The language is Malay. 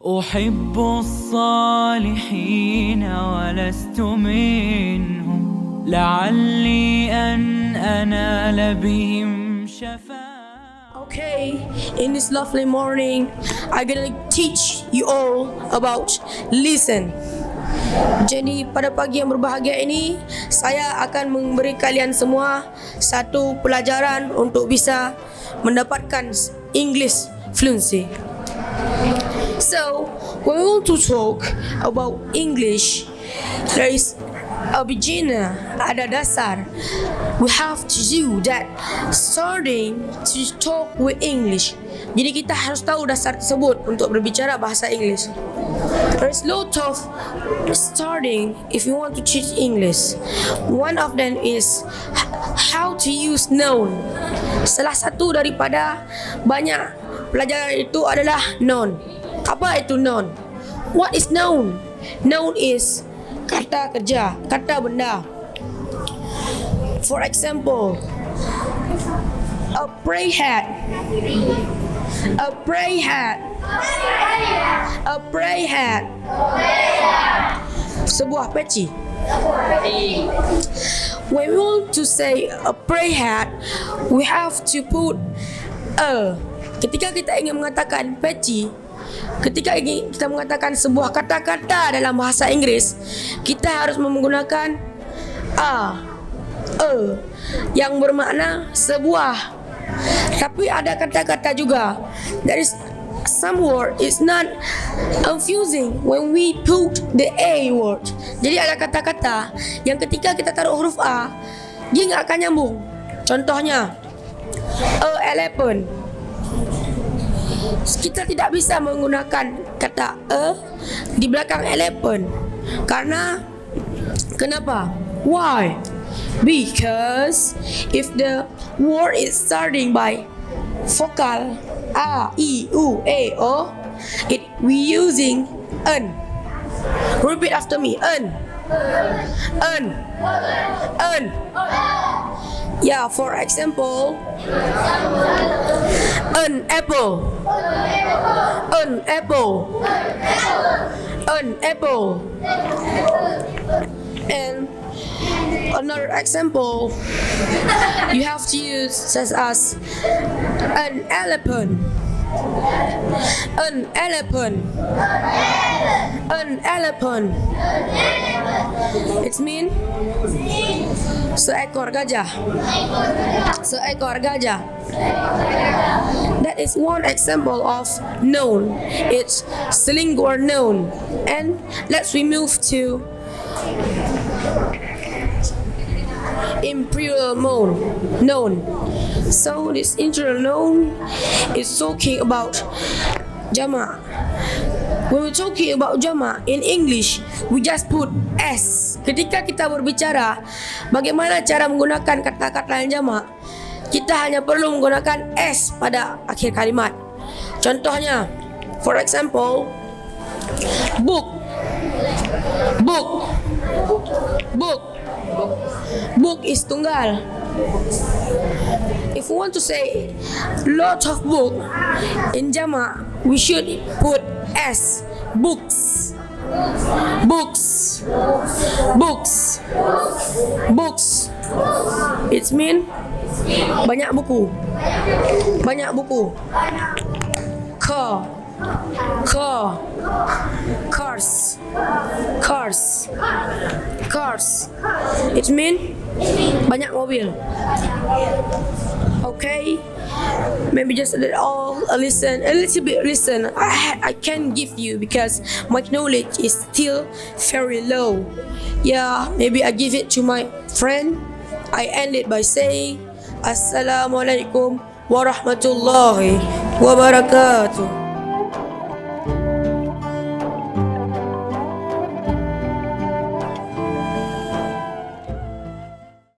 أحب الصالحين ولست منهم لعلي أن أنال بهم شفاعة. Okay, in this lovely morning, I'm gonna teach you all about listen. Jadi pada pagi yang berbahagia ini, saya akan memberi kalian semua satu pelajaran untuk bisa mendapatkan English fluency. So, when we want to talk about English, there is a beginner, ada dasar. We have to do that starting to talk with English. Jadi kita harus tahu dasar tersebut untuk berbicara bahasa Inggris. There is lot of starting if you want to teach English. One of them is how to use noun. Salah satu daripada banyak pelajaran itu adalah noun. Apa itu noun? What is noun? Noun is kata kerja, kata benda. For example, a pray hat. A pray hat. A pray hat. Sebuah peci. When we want to say a pray hat, we have to put a. Ketika kita ingin mengatakan peci, ketika ingin kita mengatakan sebuah kata-kata dalam bahasa Inggris, kita harus menggunakan a yang bermakna sebuah. Tapi ada kata-kata juga. There is some word is not confusing when we put the a word. Jadi ada kata-kata yang ketika kita taruh huruf a, dia nggak akan nyambung. Contohnya, elephant. Kita tidak bisa menggunakan kata di belakang elephant. Kenapa? Why? Because if the word is starting by vocal a, i, u, e, o, we using an. Repeat after me. An. Yeah, for example, an apple. An apple. An apple. And another example, you have to use such as an elephant. An elephant. An elephant. It means seekor gajah. Seekor gajah. That is one example of noun. It's singular noun. And let's we move to imperial noun. So this imperial noun is talking about jama'. When we're talking about jama' in English, we just put s. Ketika kita berbicara bagaimana cara menggunakan kata-kata yang jama', kita hanya perlu menggunakan s pada akhir kalimat. Contohnya, for example, book. Book is tunggal. If we want to say lot of book in jama', we should put s. Books. It means banyak buku. Cars. It means banyak mobil. Okay, maybe just a little bit listen. I can give you because my knowledge is still very low. Yeah, maybe I give it to my friend. I end it by saying Assalamualaikum warahmatullahi wabarakatuh.